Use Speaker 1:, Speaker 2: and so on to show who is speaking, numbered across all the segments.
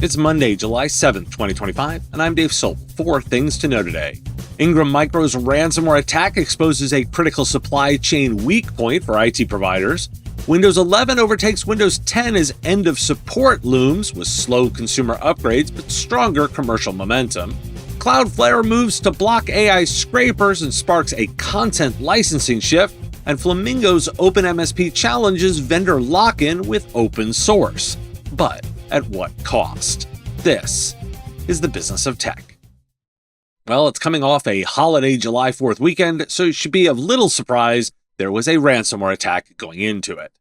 Speaker 1: It's Monday, July 7th, 2025, and I'm Dave Sobel. 4 things to know today. Ingram Micro's ransomware attack exposes a critical supply chain weak point for IT providers. Windows 11 overtakes Windows 10 as end of support looms with slow consumer upgrades but stronger commercial momentum. Cloudflare moves to block AI scrapers and sparks a content licensing shift. And Flamingo's OpenMSP challenges vendor lock-in with open source. But at what cost? This is the business of tech. Well, it's coming off a holiday July 4th weekend, so it should be of little surprise there was a ransomware attack going into it.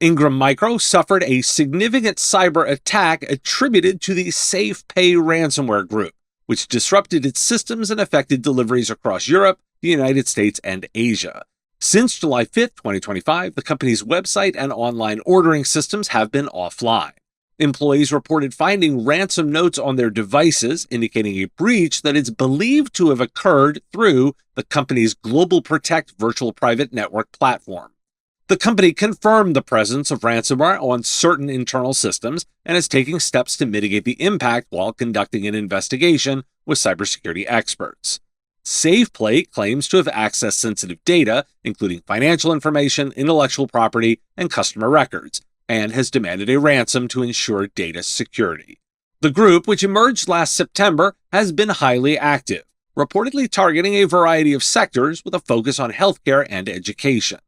Speaker 1: Ingram Micro suffered a significant cyber attack attributed to the SafePay ransomware group, which disrupted its systems and affected deliveries across Europe, the United States, and Asia. Since July 5th, 2025, the company's website and online ordering systems have been offline. Employees reported finding ransom notes on their devices, indicating a breach that is believed to have occurred through the company's Global Protect virtual private network platform. The company confirmed the presence of ransomware on certain internal systems and is taking steps to mitigate the impact while conducting an investigation with cybersecurity experts. SafePay claims to have accessed sensitive data, including financial information, intellectual property, and customer records, and has demanded a ransom to ensure data security. The group, which emerged last September, has been highly active, reportedly targeting a variety of sectors with a focus on healthcare and education.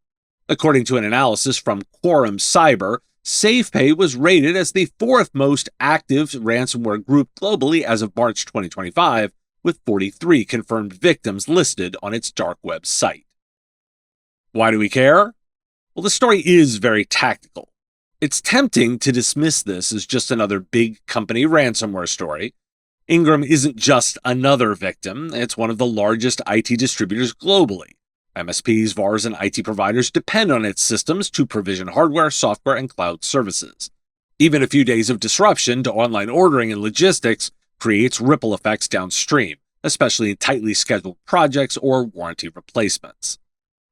Speaker 1: According to an analysis from Quorum Cyber, SafePay was rated as the 4th most active ransomware group globally as of March 2025, with 43 confirmed victims listed on its dark web site. Why do we care? Well, the story is very tactical. It's tempting to dismiss this as just another big company ransomware story. Ingram isn't just another victim, it's one of the largest IT distributors globally. MSPs, VARs, and IT providers depend on its systems to provision hardware, software, and cloud services. Even a few days of disruption to online ordering and logistics creates ripple effects downstream, especially in tightly scheduled projects or warranty replacements.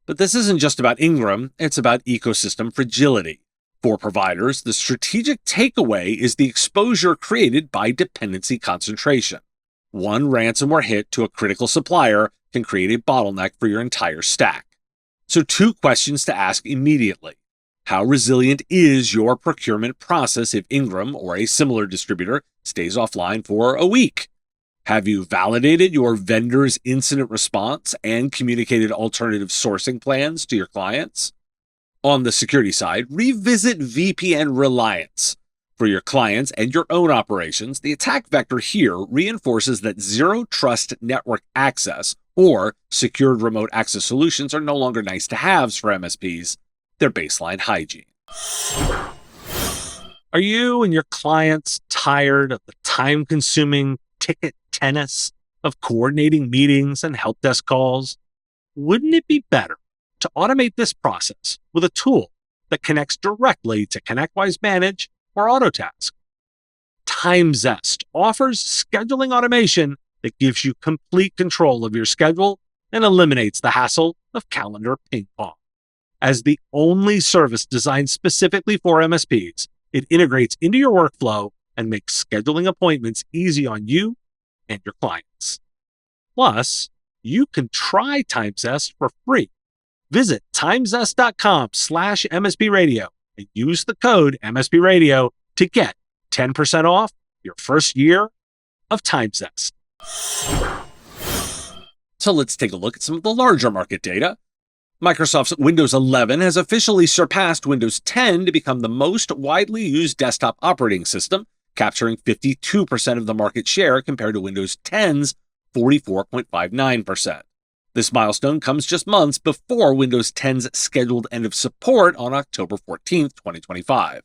Speaker 1: But this isn't just about Ingram, it's about ecosystem fragility. For providers, the strategic takeaway is the exposure created by dependency concentration. One ransomware hit to a critical supplier can create a bottleneck for your entire stack. So 2 questions to ask immediately. How resilient is your procurement process if Ingram or a similar distributor stays offline for a week? Have you validated your vendor's incident response and communicated alternative sourcing plans to your clients? On the security side, revisit VPN reliance. For your clients and your own operations, the attack vector here reinforces that zero-trust network access or secured remote access solutions are no longer nice-to-haves for MSPs. They're baseline hygiene. Are you and your clients tired of the time-consuming ticket tennis of coordinating meetings and help desk calls? Wouldn't it be better to automate this process with a tool that connects directly to ConnectWise Manage or Autotask? TimeZest offers scheduling automation that gives you complete control of your schedule and eliminates the hassle of calendar ping pong. As the only service designed specifically for MSPs, it integrates into your workflow and makes scheduling appointments easy on you and your clients. Plus, you can try TimeZest for free. Visit timezest.com/MSPradio and use the code MSPradio to get 10% off your first year of TimeZest. So let's take a look at some of the larger market data. Microsoft's Windows 11 has officially surpassed Windows 10 to become the most widely used desktop operating system, capturing 52% of the market share compared to Windows 10's 44.59%. This milestone comes just months before Windows 10's scheduled end of support on October 14, 2025.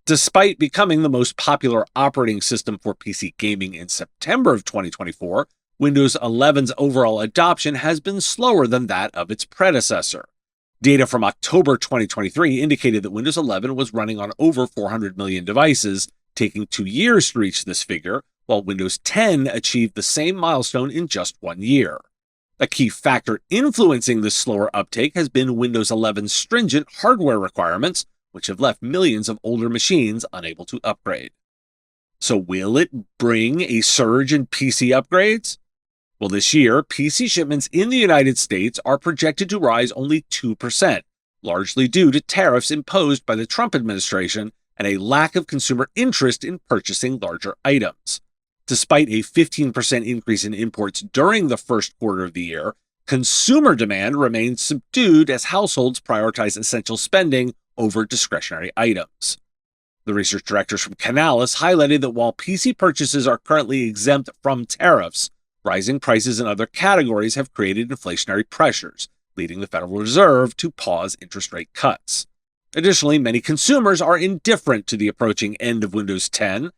Speaker 1: Despite becoming the most popular operating system for PC gaming in September of 2024, Windows 11's overall adoption has been slower than that of its predecessor. Data from October 2023 indicated that Windows 11 was running on over 400 million devices, taking 2 years to reach this figure, while Windows 10 achieved the same milestone in just 1 year. A key factor influencing this slower uptake has been Windows 11's stringent hardware requirements, which have left millions of older machines unable to upgrade. So will it bring a surge in PC upgrades? Well, this year, PC shipments in the United States are projected to rise only 2%, largely due to tariffs imposed by the Trump administration and a lack of consumer interest in purchasing larger items. Despite a 15% increase in imports during the first quarter of the year, consumer demand remains subdued as households prioritize essential spending over discretionary items. The research directors from Canalys highlighted that while PC purchases are currently exempt from tariffs, rising prices in other categories have created inflationary pressures, leading the Federal Reserve to pause interest rate cuts. Additionally, many consumers are indifferent to the approaching end of Windows 10.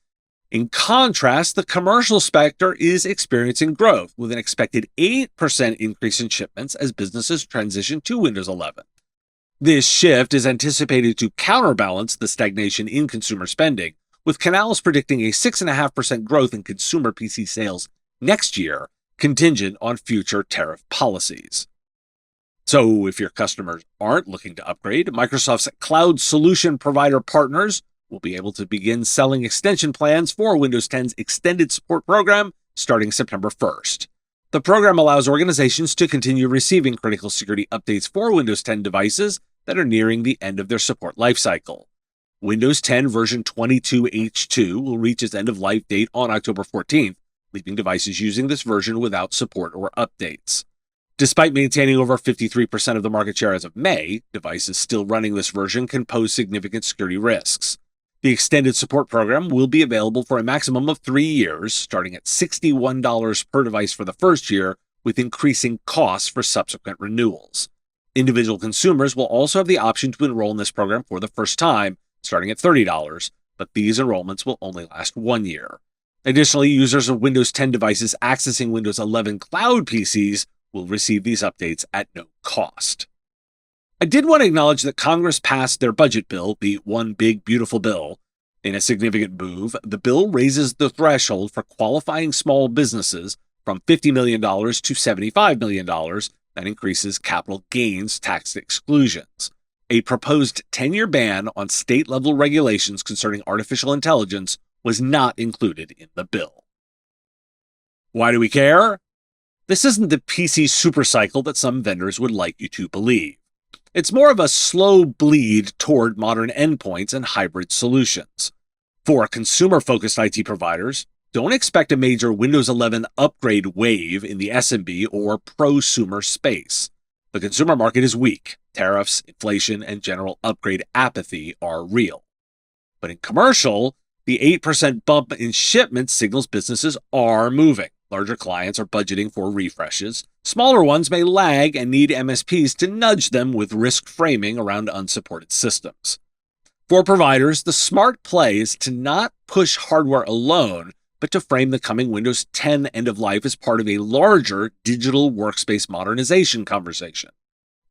Speaker 1: In contrast, the commercial sector is experiencing growth, with an expected 8% increase in shipments as businesses transition to Windows 11. This shift is anticipated to counterbalance the stagnation in consumer spending, with Canalys predicting a 6.5% growth in consumer PC sales next year, contingent on future tariff policies. So if your customers aren't looking to upgrade, Microsoft's cloud solution provider partners will be able to begin selling extension plans for Windows 10's extended support program starting September 1st. The program allows organizations to continue receiving critical security updates for Windows 10 devices that are nearing the end of their support lifecycle. Windows 10 version 22H2 will reach its end-of-life date on October 14th, leaving devices using this version without support or updates. Despite maintaining over 53% of the market share as of May, devices still running this version can pose significant security risks. The extended support program will be available for a maximum of 3 years, starting at $61 per device for the first year, with increasing costs for subsequent renewals. Individual consumers will also have the option to enroll in this program for the first time, starting at $30, but these enrollments will only last 1 year. Additionally, users of Windows 10 devices accessing Windows 11 cloud PCs will receive these updates at no cost. I did want to acknowledge that Congress passed their budget bill, the One Big Beautiful Bill. In a significant move, the bill raises the threshold for qualifying small businesses from $50 million to $75 million. That increases capital gains tax exclusions. A proposed 10-year ban on state-level regulations concerning artificial intelligence was not included in the bill. Why do we care? This isn't the PC supercycle that some vendors would like you to believe. It's more of a slow bleed toward modern endpoints and hybrid solutions. For consumer-focused IT providers, don't expect a major Windows 11 upgrade wave in the SMB or prosumer space. The consumer market is weak. Tariffs, inflation, and general upgrade apathy are real. But in commercial, the 8% bump in shipments signals businesses are moving. Larger clients are budgeting for refreshes. Smaller ones may lag and need MSPs to nudge them with risk framing around unsupported systems. For providers, the smart play is to not push hardware alone, but to frame the coming Windows 10 end of life as part of a larger digital workspace modernization conversation.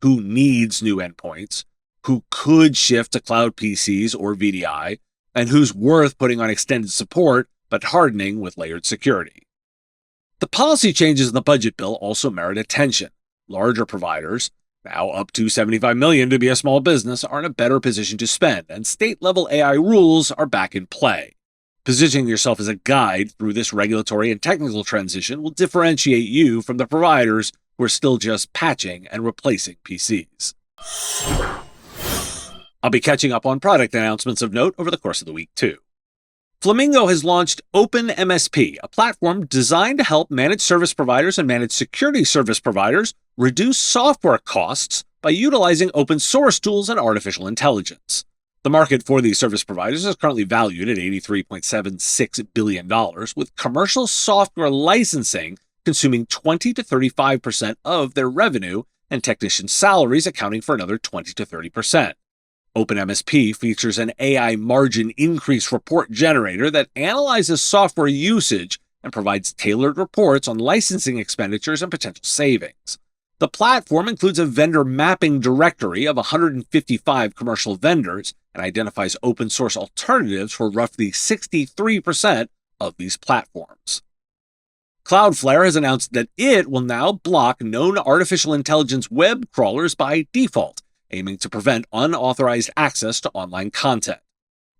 Speaker 1: Who needs new endpoints? Who could shift to cloud PCs or VDI? And who's worth putting on extended support but hardening with layered security? The policy changes in the budget bill also merit attention. Larger providers, now up to $75 million to be a small business, are in a better position to spend, and state-level AI rules are back in play. Positioning yourself as a guide through this regulatory and technical transition will differentiate you from the providers who are still just patching and replacing PCs. I'll be catching up on product announcements of note over the course of the week, too. Flamingo has launched OpenMSP, a platform designed to help managed service providers and managed security service providers reduce software costs by utilizing open source tools and artificial intelligence. The market for these service providers is currently valued at $83.76 billion, with commercial software licensing consuming 20 to 35% of their revenue and technician salaries accounting for another 20 to 30%. OpenMSP features an AI margin increase report generator that analyzes software usage and provides tailored reports on licensing expenditures and potential savings. The platform includes a vendor mapping directory of 155 commercial vendors and identifies open source alternatives for roughly 63% of these platforms. Cloudflare has announced that it will now block known artificial intelligence web crawlers by default, aiming to prevent unauthorized access to online content.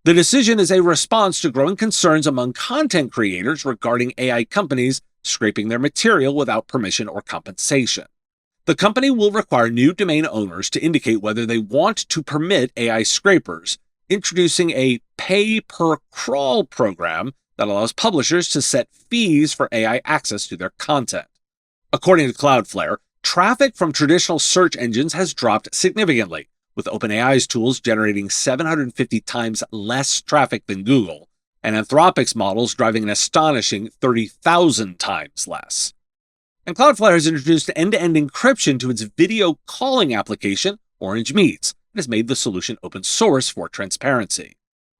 Speaker 1: The decision is a response to growing concerns among content creators regarding AI companies scraping their material without permission or compensation. The company will require new domain owners to indicate whether they want to permit AI scrapers, introducing a pay-per-crawl program that allows publishers to set fees for AI access to their content. According to Cloudflare, traffic from traditional search engines has dropped significantly, with OpenAI's tools generating 750 times less traffic than Google, and Anthropic's models driving an astonishing 30,000 times less. And Cloudflare has introduced end-to-end encryption to its video calling application, Orange Meets, and has made the solution open source for transparency.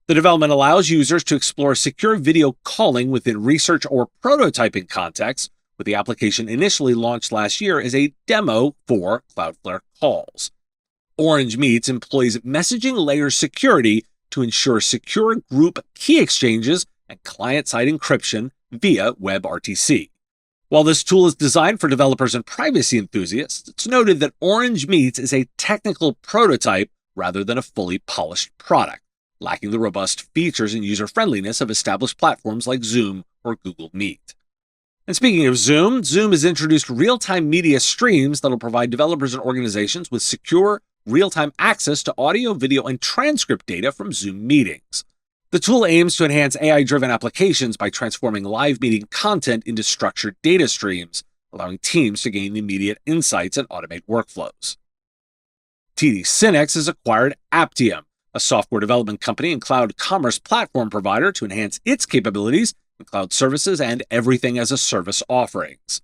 Speaker 1: The development allows users to explore secure video calling within research or prototyping contexts, with the application initially launched last year as a demo for Cloudflare calls. Orange Meets employs messaging layer security to ensure secure group key exchanges and client-side encryption via WebRTC. While this tool is designed for developers and privacy enthusiasts, it's noted that Orange Meets is a technical prototype rather than a fully polished product, lacking the robust features and user-friendliness of established platforms like Zoom or Google Meet. And speaking of Zoom, Zoom has introduced real-time media streams that will provide developers and organizations with secure, real-time access to audio, video, and transcript data from Zoom meetings. The tool aims to enhance AI-driven applications by transforming live meeting content into structured data streams, allowing teams to gain immediate insights and automate workflows. TD SYNNEX has acquired Aptium, a software development company and cloud commerce platform provider, to enhance its capabilities in cloud services and everything-as-a-service offerings.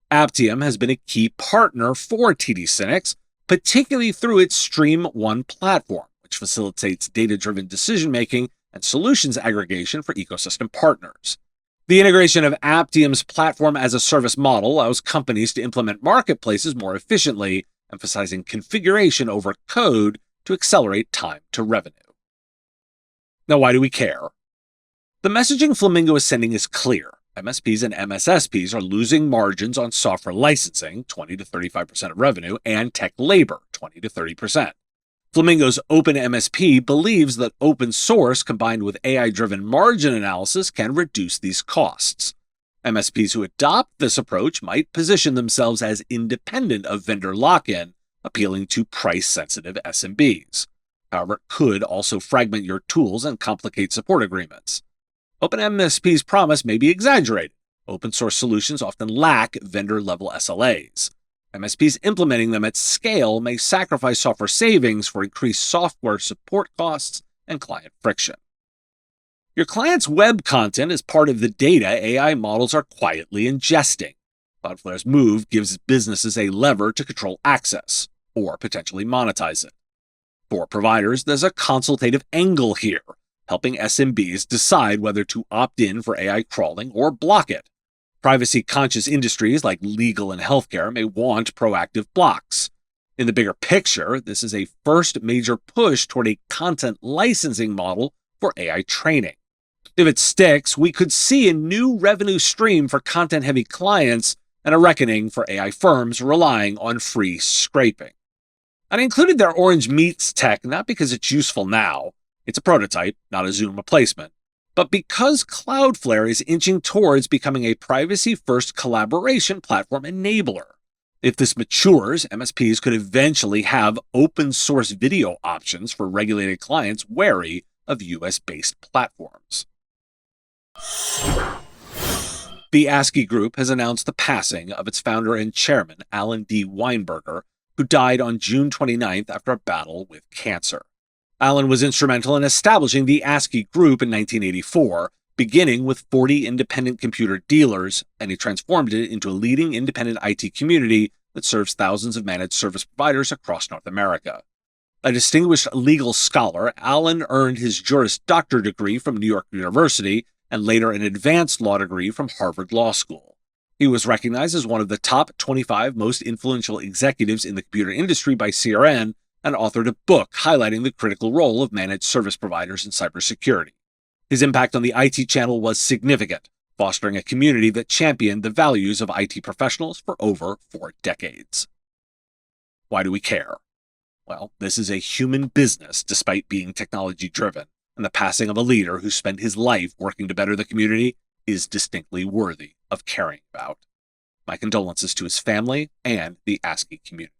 Speaker 1: Aptium has been a key partner for TD SYNNEX, particularly through its Stream One platform, which facilitates data-driven decision-making and solutions aggregation for ecosystem partners. The integration of Aptium's platform-as-a-service model allows companies to implement marketplaces more efficiently, emphasizing configuration over code to accelerate time to revenue. Now, why do we care? The messaging Flamingo is sending is clear. MSPs and MSSPs are losing margins on software licensing, 20 to 35% of revenue, and tech labor, 20 to 30%. Flamingo's OpenMSP believes that open source combined with AI-driven margin analysis can reduce these costs. MSPs who adopt this approach might position themselves as independent of vendor lock-in, appealing to price-sensitive SMBs. However, it could also fragment your tools and complicate support agreements. OpenMSP's promise may be exaggerated. Open source solutions often lack vendor-level SLAs. MSPs implementing them at scale may sacrifice software savings for increased software support costs and client friction. Your client's web content is part of the data AI models are quietly ingesting. Cloudflare's move gives businesses a lever to control access, or potentially monetize it. For providers, there's a consultative angle here, helping SMBs decide whether to opt in for AI crawling or block it. Privacy-conscious industries like legal and healthcare may want proactive blocks. In the bigger picture, this is a first major push toward a content licensing model for AI training. If it sticks, we could see a new revenue stream for content-heavy clients and a reckoning for AI firms relying on free scraping. I included their Orange Meets tech not because it's useful now. It's a prototype, not a Zoom replacement. But because Cloudflare is inching towards becoming a privacy-first collaboration platform enabler. If this matures, MSPs could eventually have open-source video options for regulated clients wary of US-based platforms. The ASCII Group has announced the passing of its founder and chairman, Alan D. Weinberger, who died on June 29th after a battle with cancer. Alan was instrumental in establishing the ASCII Group in 1984, beginning with 40 independent computer dealers, and he transformed it into a leading independent IT community that serves thousands of managed service providers across North America. A distinguished legal scholar, Alan earned his Juris Doctor degree from New York University and later an advanced law degree from Harvard Law School. He was recognized as one of the top 25 most influential executives in the computer industry by CRN, and authored a book highlighting the critical role of managed service providers in cybersecurity. His impact on the IT channel was significant, fostering a community that championed the values of IT professionals for over 4 decades. Why do we care? Well, this is a human business despite being technology-driven. and the passing of a leader who spent his life working to better the community is distinctly worthy of caring about. My condolences to his family and the ASCII community.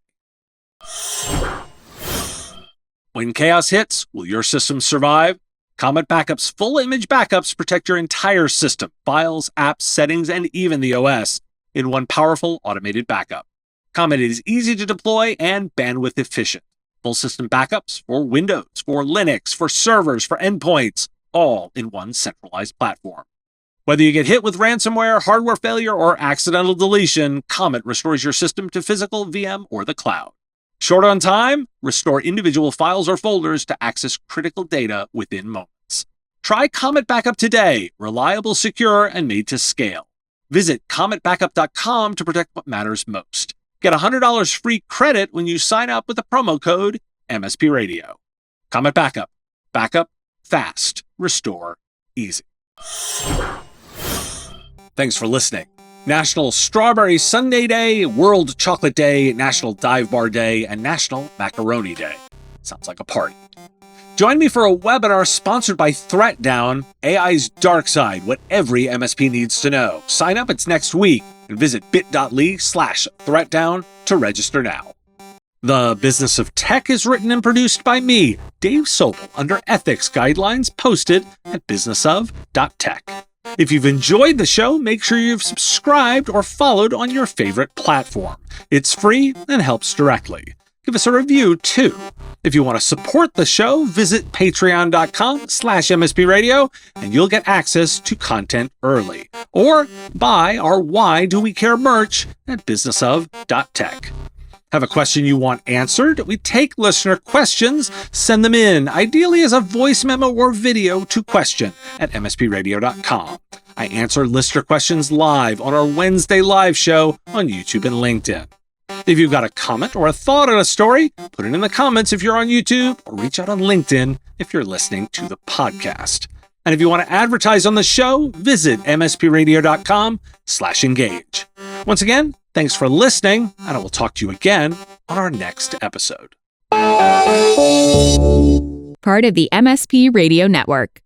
Speaker 1: When chaos hits, will your system survive? Comet Backup's full image backups protect your entire system, files, apps, settings, and even the OS in one powerful automated backup. Comet is easy to deploy and bandwidth efficient. Full system backups for Windows, for Linux, for servers, for endpoints, all in one centralized platform. Whether you get hit with ransomware, hardware failure, or accidental deletion, Comet restores your system to physical, VM, or the cloud. Short on time? Restore individual files or folders to access critical data within moments. Try Comet Backup today. Reliable, secure, and made to scale. Visit cometbackup.com to protect what matters most. Get $100 free credit when you sign up with the promo code MSP Radio. Comet Backup. Backup fast. Restore easy. Thanks for listening. National Strawberry Sundae Day, World Chocolate Day, National Dive Bar Day, and National Macaroni Day. Sounds like a party. Join me for a webinar sponsored by ThreatDown, AI's dark side, what every MSP needs to know. Sign up, it's next week, and visit bit.ly/ThreatDown to register now. The Business of Tech is written and produced by me, Dave Sobel, under ethics guidelines posted at businessof.tech. If you've enjoyed the show, make sure you've subscribed or followed on your favorite platform. It's free and helps directly. Give us a review, too. If you want to support the show, visit patreon.com/MSPradio, and you'll get access to content early. Or buy our Why Do We Care merch at businessof.tech. Have a question you want answered? We take listener questions, send them in, ideally as a voice memo or video to question@mspradio.com. I answer listener questions live on our Wednesday live show on YouTube and LinkedIn. If you've got a comment or a thought on a story, put it in the comments if you're on YouTube, or reach out on LinkedIn if you're listening to the podcast. And if you want to advertise on the show, visit mspradio.com/engage. Once again, thanks for listening, and I will talk to you again on our next episode.
Speaker 2: Part of the MSP Radio Network.